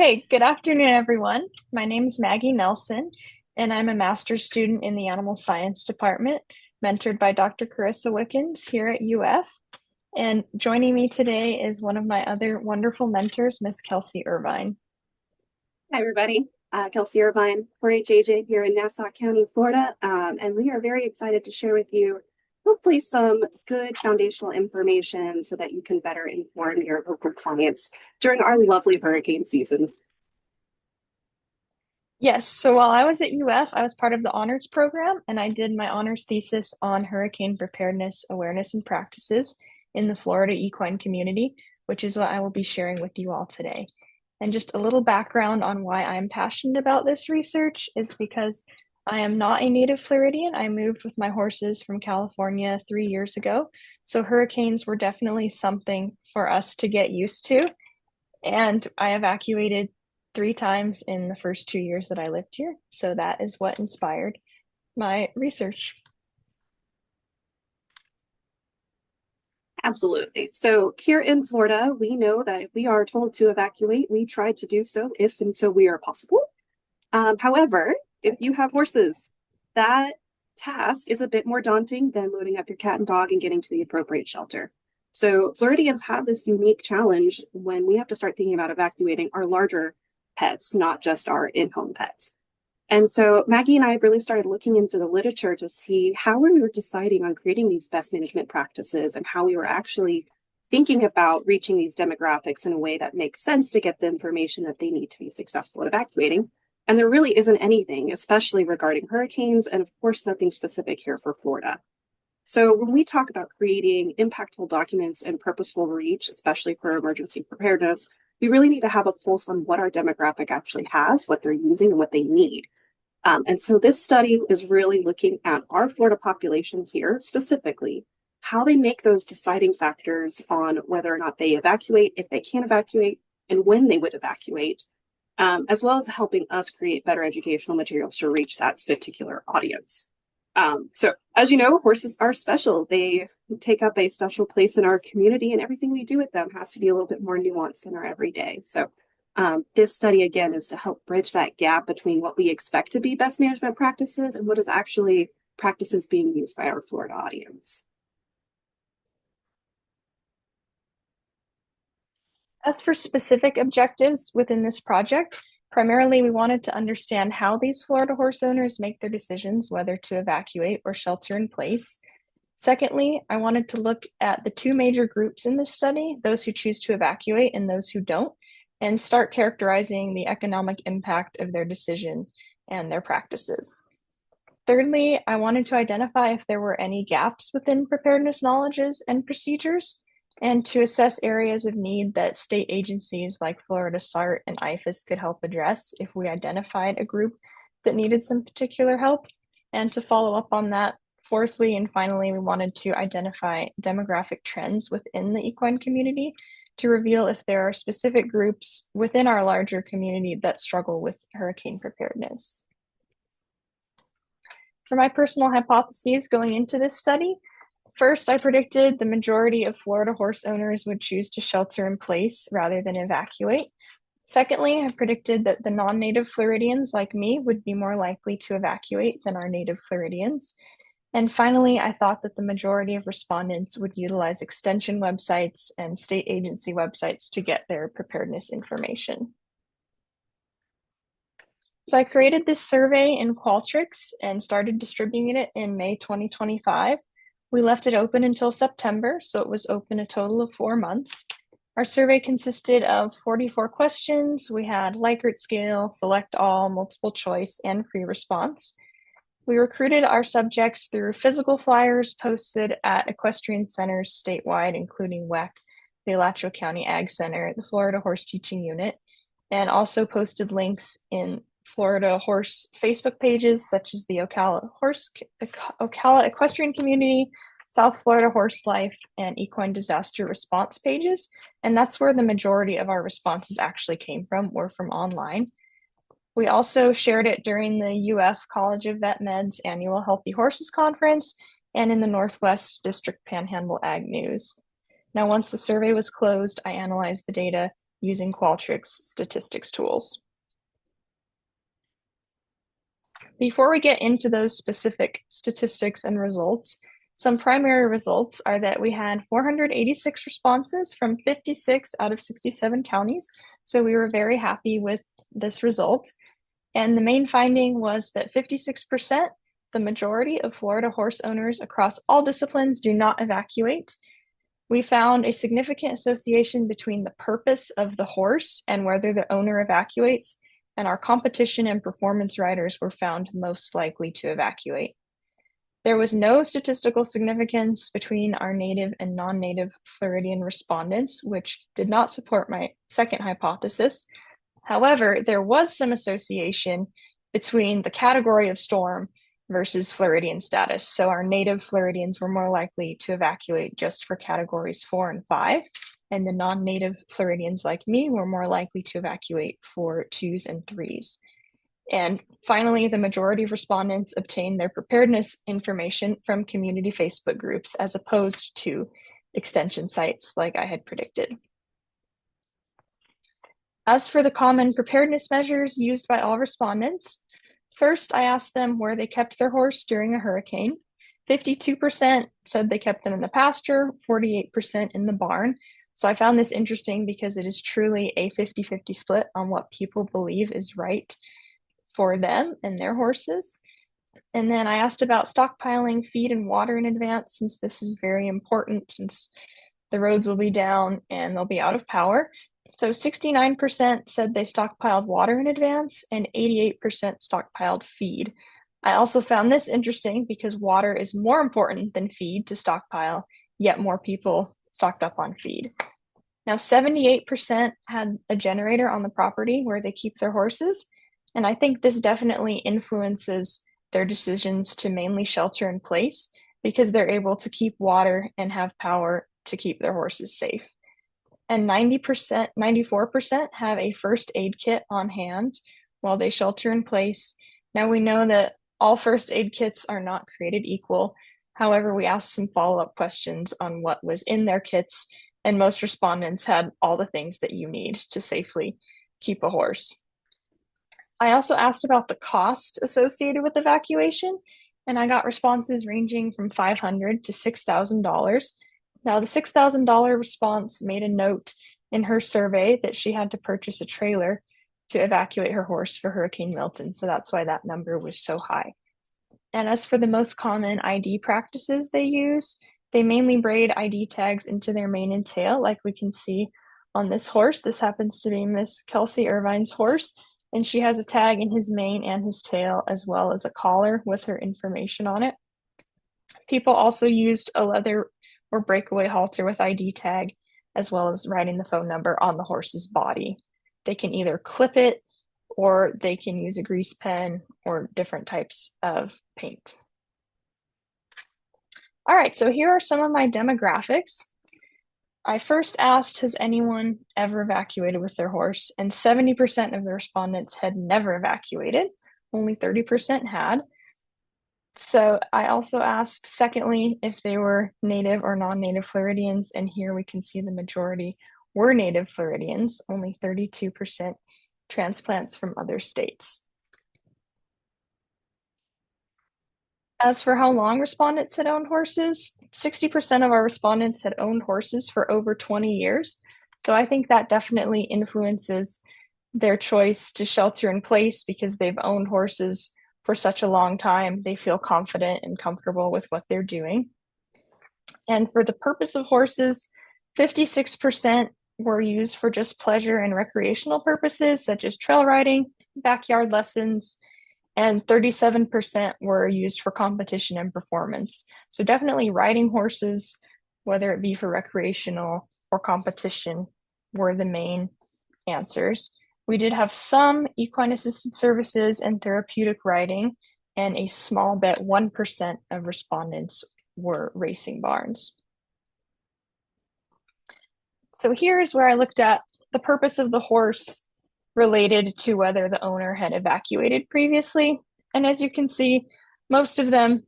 Okay, good afternoon, everyone. My name is Maggie Nelson, and I'm a master's student in the Animal Science Department, mentored by Dr. Carissa Wickens here at UF. And joining me today is one of my other wonderful mentors, Miss Kelsey Irvine. Hi, everybody. Kelsey Irvine, 4-HAJ here in Nassau County, Florida, and we are very excited to share with you hopefully some good foundational information so that you can better inform your local clients during our lovely hurricane season. Yes, so while I was at UF, I was part of the honors program, and I did my honors thesis on hurricane preparedness, awareness, and practices in the Florida equine community, which is what I will be sharing with you all today. And just a little background on why I'm passionate about this research is because I am not a native Floridian. I moved with my horses from California 3 years ago. So hurricanes were definitely something for us to get used to. And I evacuated 3 times in the first 2 years that I lived here. So that is what inspired my research. Absolutely. So here in Florida, we know that if we are told to evacuate, we try to do so if and so we are possible. However, if you have horses, that task is a bit more daunting than loading up your cat and dog and getting to the appropriate shelter. So Floridians have this unique challenge when we have to start thinking about evacuating our larger pets, not just our in-home pets. And so Maggie and I have really started looking into the literature to see how we were deciding on creating these best management practices and how we were actually thinking about reaching these demographics in a way that makes sense to get the information that they need to be successful at evacuating. And there really isn't anything, especially regarding hurricanes, and of course, nothing specific here for Florida. So when we talk about creating impactful documents and purposeful reach, especially for emergency preparedness, we really need to have a pulse on what our demographic actually has, what they're using, and what they need. And so this study is really looking at our Florida population here specifically, how they make those deciding factors on whether or not they evacuate, if they can evacuate, and when they would evacuate, as well as helping us create better educational materials to reach that particular audience. So as you know, horses are special. They take up a special place in our community, and everything we do with them has to be a little bit more nuanced than our everyday. So this study, again, is to help bridge that gap between what we expect to be best management practices and what is actually practices being used by our Florida audience. As for specific objectives within this project, primarily we wanted to understand how these Florida horse owners make their decisions whether to evacuate or shelter in place. Secondly, I wanted to look at the two major groups in this study, those who choose to evacuate and those who don't, and start characterizing the economic impact of their decision and their practices. Thirdly, I wanted to identify if there were any gaps within preparedness knowledges and procedures, and to assess areas of need that state agencies like Florida SART and IFAS could help address if we identified a group that needed some particular help. And to follow up on that, fourthly and finally, we wanted to identify demographic trends within the equine community to reveal if there are specific groups within our larger community that struggle with hurricane preparedness. For my personal hypotheses going into this study, first, I predicted the majority of Florida horse owners would choose to shelter in place rather than evacuate. Secondly, I predicted that the non-native Floridians like me would be more likely to evacuate than our native Floridians. And finally, I thought that the majority of respondents would utilize extension websites and state agency websites to get their preparedness information. So I created this survey in Qualtrics and started distributing it in May 2025. We left it open until September, so it was open a total of 4 months. Our survey consisted of 44 questions. We had Likert scale, select all, multiple choice, and free response. We recruited our subjects through physical flyers posted at equestrian centers statewide, including WEC, the Alachua County Ag Center, the Florida Horse Teaching Unit, and also posted links in Florida horse Facebook pages such as the Ocala Equestrian Community, South Florida Horse Life, and Equine Disaster Response pages. And that's where the majority of our responses actually came from, were from online. We also shared it during the UF College of Vet Med's annual Healthy Horses Conference and in the Northwest District Panhandle Ag News. Now, once the survey was closed, I analyzed the data using Qualtrics statistics tools. Before we get into those specific statistics and results, some primary results are that we had 486 responses from 56 out of 67 counties. So we were very happy with this result. And the main finding was that 56%, the majority of Florida horse owners across all disciplines, do not evacuate. We found a significant association between the purpose of the horse and whether the owner evacuates, and our competition and performance riders were found most likely to evacuate. There was no statistical significance between our native and non-native Floridian respondents, which did not support my second hypothesis. However, there was some association between the category of storm versus Floridian status. So our native Floridians were more likely to evacuate just for categories 4 and 5, and the non-native Floridians like me were more likely to evacuate for 2s and 3s. And finally, the majority of respondents obtained their preparedness information from community Facebook groups as opposed to extension sites like I had predicted. As for the common preparedness measures used by all respondents, first I asked them where they kept their horse during a hurricane. 52% said they kept them in the pasture, 48% in the barn. So I found this interesting because it is truly a 50-50 split on what people believe is right for them and their horses. And then I asked about stockpiling feed and water in advance, since this is very important, since the roads will be down and they'll be out of power. So 69% said they stockpiled water in advance and 88% stockpiled feed. I also found this interesting because water is more important than feed to stockpile, yet more people stocked up on feed. Now, 78% had a generator on the property where they keep their horses, and I think this definitely influences their decisions to mainly shelter in place because they're able to keep water and have power to keep their horses safe. And 90%, 94% have a first aid kit on hand while they shelter in place. Now we know that all first aid kits are not created equal. However, we asked some follow-up questions on what was in their kits, and most respondents had all the things that you need to safely keep a horse. I also asked about the cost associated with evacuation, and I got responses ranging from $500 to $6,000. Now, the $6,000 response made a note in her survey that she had to purchase a trailer to evacuate her horse for Hurricane Milton, so that's why that number was so high. And as for the most common ID practices they use, they mainly braid ID tags into their mane and tail, like we can see on this horse. This happens to be Miss Kelsey Irvine's horse, and she has a tag in his mane and his tail, as well as a collar with her information on it. People also used a leather or breakaway halter with ID tag, as well as writing the phone number on the horse's body. They can either clip it or they can use a grease pen or different types of paint. All right, so here are some of my demographics. I first asked, has anyone ever evacuated with their horse? And 70% of the respondents had never evacuated. Only 30% had. So I also asked, secondly, if they were native or non-native Floridians, and here we can see the majority were native Floridians, only 32% transplants from other states. As for how long respondents had owned horses, 60% of our respondents had owned horses for over 20 years. So I think that definitely influences their choice to shelter in place because they've owned horses for such a long time. They feel confident and comfortable with what they're doing. And for the purpose of horses, 56% were used for just pleasure and recreational purposes, such as trail riding, backyard lessons, and 37% were used for competition and performance. So definitely riding horses, whether it be for recreational or competition, were the main answers. We did have some equine assisted services and therapeutic riding, and a small bit, 1% of respondents were racing barns. So here's where I looked at the purpose of the horse related to whether the owner had evacuated previously. And as you can see, most of them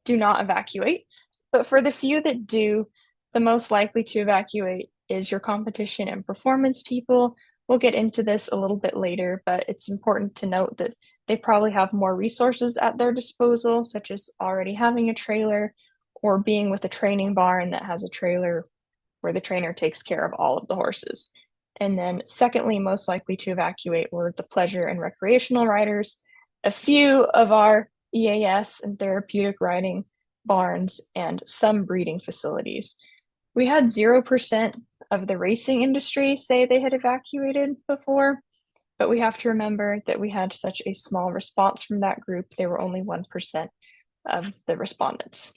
do not evacuate. But for the few that do, the most likely to evacuate is your competition and performance people. We'll get into this a little bit later, but it's important to note that they probably have more resources at their disposal, such as already having a trailer or being with a training barn that has a trailer where the trainer takes care of all of the horses. And then secondly, most likely to evacuate were the pleasure and recreational riders, a few of our EAS and therapeutic riding barns, and some breeding facilities. We had 0% of the racing industry say they had evacuated before, but we have to remember that we had such a small response from that group. They were only 1% of the respondents.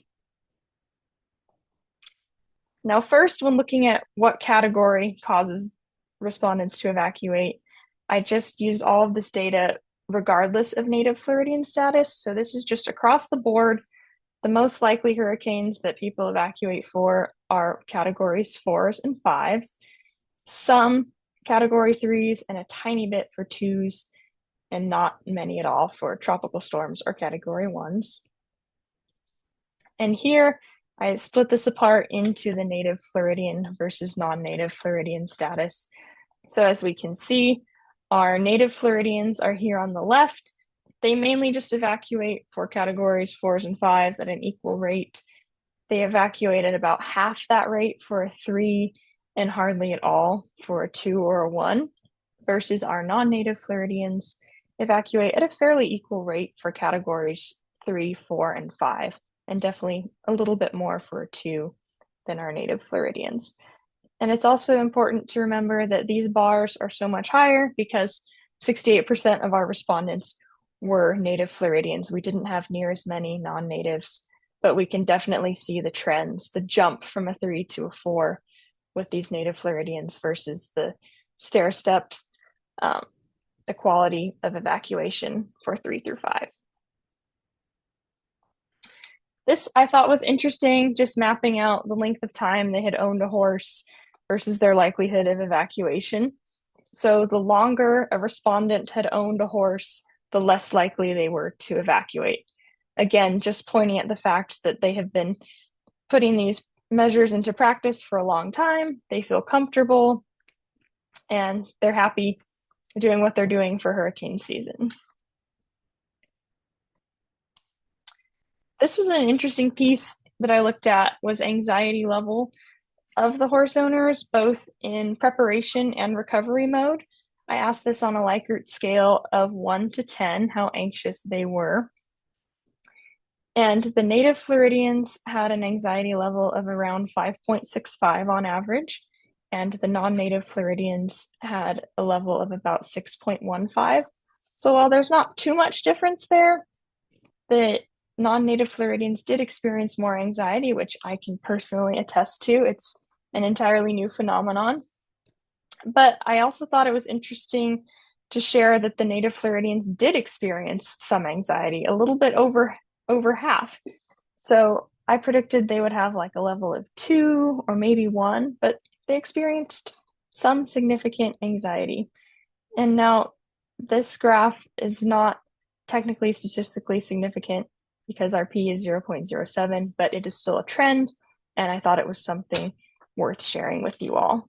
Now, first, when looking at what category causes respondents to evacuate, I just used all of this data regardless of native Floridian status. So this is just across the board. The most likely hurricanes that people evacuate for are categories 4s and 5s, some category 3s, and a tiny bit for 2s, and not many at all for tropical storms or category 1s. And here I split this apart into the native Floridian versus non-native Floridian status. So as we can see, our native Floridians are here on the left. They mainly just evacuate for categories 4s and 5s at an equal rate. They evacuate at about half that rate for a 3 and hardly at all for a 2 or a 1, versus our non-native Floridians evacuate at a fairly equal rate for categories 3, 4, and 5, and definitely a little bit more for a 2 than our native Floridians. And it's also important to remember that these bars are so much higher because 68% of our respondents were native Floridians. We didn't have near as many non-natives, but we can definitely see the trends, the jump from a 3 to a 4 with these native Floridians versus the stair steps equality of evacuation for 3 through 5. This I thought was interesting, just mapping out the length of time they had owned a horse versus their likelihood of evacuation. So the longer a respondent had owned a horse, the less likely they were to evacuate. Again, just pointing at the fact that they have been putting these measures into practice for a long time. They feel comfortable and they're happy doing what they're doing for hurricane season. This was an interesting piece that I looked at, was anxiety level of the horse owners, both in preparation and recovery mode. I asked this on a Likert scale of 1 to 10, how anxious they were. And the native Floridians had an anxiety level of around 5.65 on average, and the non-native Floridians had a level of about 6.15. So while there's not too much difference there, the non-native Floridians did experience more anxiety, which I can personally attest to. It's an entirely new phenomenon. But I also thought it was interesting to share that the native Floridians did experience some anxiety, a little bit over half. So I predicted they would have like a level of 2 or maybe 1, but they experienced some significant anxiety. And now this graph is not technically statistically significant because our P is 0.07, but it is still a trend, and I thought it was something worth sharing with you all.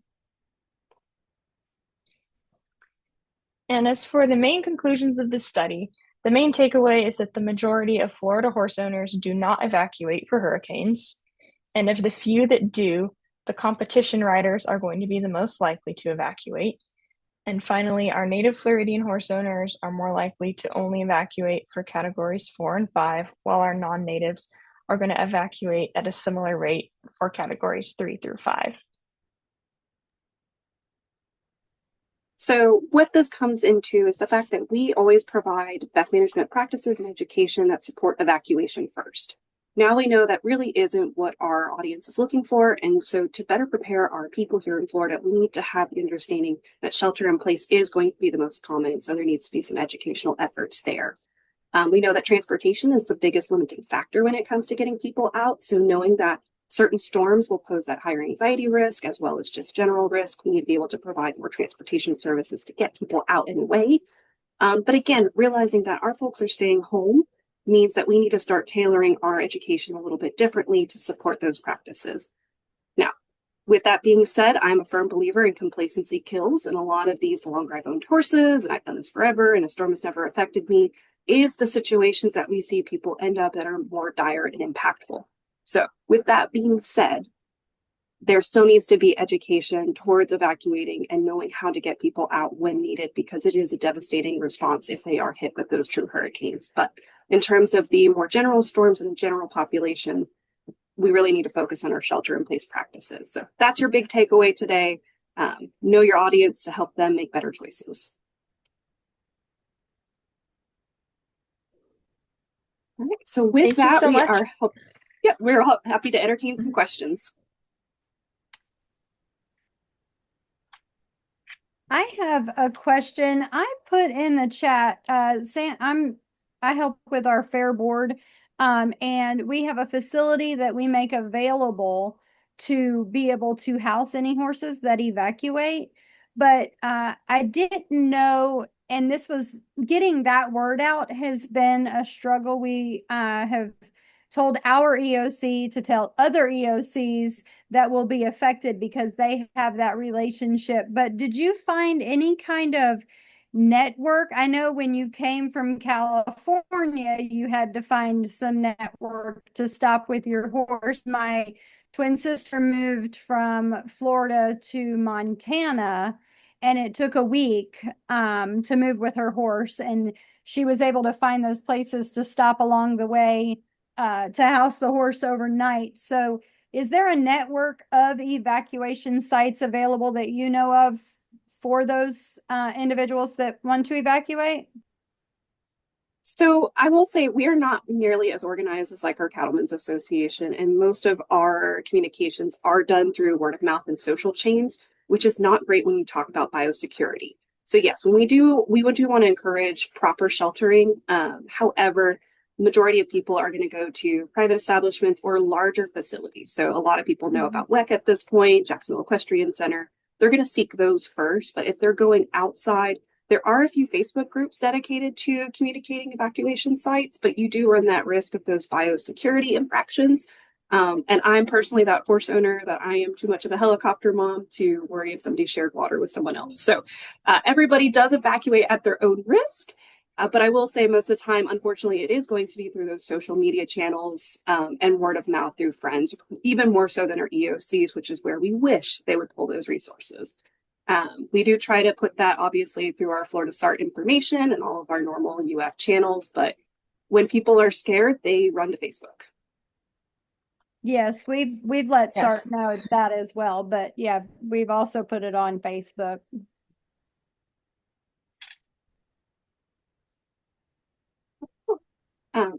And as for the main conclusions of this study, the main takeaway is that the majority of Florida horse owners do not evacuate for hurricanes, and of the few that do, the competition riders are going to be the most likely to evacuate. And finally, our native Floridian horse owners are more likely to only evacuate for categories 4 and 5, while our non-natives are going to evacuate at a similar rate for categories 3 through 5. So what this comes into is the fact that we always provide best management practices and education that support evacuation first. Now we know that really isn't what our audience is looking for. And so to better prepare our people here in Florida, we need to have the understanding that shelter in place is going to be the most common. So there needs to be some educational efforts there. We know that transportation is the biggest limiting factor when it comes to getting people out. So knowing that certain storms will pose that higher anxiety risk as well as just general risk, we need to be able to provide more transportation services to get people out and away. But again, realizing that our folks are staying home means that we need to start tailoring our education a little bit differently to support those practices. Now, With that being said, I'm a firm believer in complacency kills, and a lot of these, the longer I've owned horses, and I've done this forever, and a storm has never affected me, is the situations that we see people end up that are more dire and impactful. So, with that being said, there still needs to be education towards evacuating and knowing how to get people out when needed, because it is a devastating response if they are hit with those true hurricanes. But in terms of the more general storms and the general population, we really need to focus on our shelter in place practices. So that's your big takeaway today. Know your audience to help them make better choices. All right. So with Thank you that, so much. we're happy to entertain some questions. I have a question. I put in the chat, I help with our fair board, and we have a facility that we make available to be able to house any horses that evacuate. But I didn't know, and this was getting that word out has been a struggle. We have told our EOC to tell other EOCs that will be affected because they have that relationship. But did you find any kind of network? I know when you came from California, you had to find some network to stop with your horse. My twin sister moved from Florida to Montana, and it took a week to move with her horse. And she was able to find those places to stop along the way to house the horse overnight. So is there a network of evacuation sites available that you know of for those individuals that want to evacuate? So I will say we are not nearly as organized as like our Cattlemen's Association, and most of our communications are done through word of mouth and social chains, which is not great when you talk about biosecurity. So yes, when we do want to encourage proper sheltering. However, the majority of people are going to go to private establishments or larger facilities. So a lot of people know about WEC at this point, Jacksonville Equestrian Center. They're going to seek those first, but if they're going outside, there are a few Facebook groups dedicated to communicating evacuation sites, but you do run that risk of those biosecurity infractions. And I'm personally that horse owner that I am too much of a helicopter mom to worry if somebody shared water with someone else. So everybody does evacuate at their own risk. But I will say most of the time, unfortunately, it is going to be through those social media channels and word of mouth through friends, even more so than our EOCs, which is where we wish they would pull those resources. We do try to put that obviously through our Florida SART information and all of our normal UF channels, but when people are scared, they run to Facebook. Yes, we've let SART Yes. know that as well, but yeah, we've also put it on Facebook.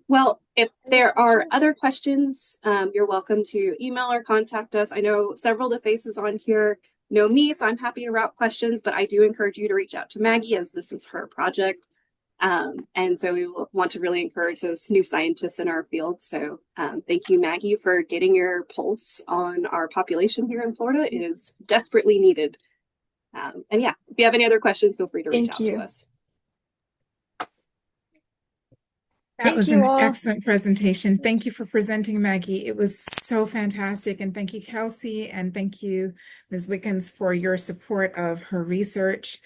Well, if there are other questions, you're welcome to email or contact us. I know several of the faces on here know me, so I'm happy to route questions, but I do encourage you to reach out to Maggie as this is her project. And so we want to really encourage those new scientists in our field. So thank you, Maggie, for getting your pulse on our population here in Florida. It is desperately needed. And yeah, if you have any other questions, feel free to reach Thank out to you. us. That was Thank you an all. excellent presentation. Thank you for presenting, Maggie. It was so fantastic. And thank you, Kelsey. And thank you, Ms. Wickens, for your support of her research.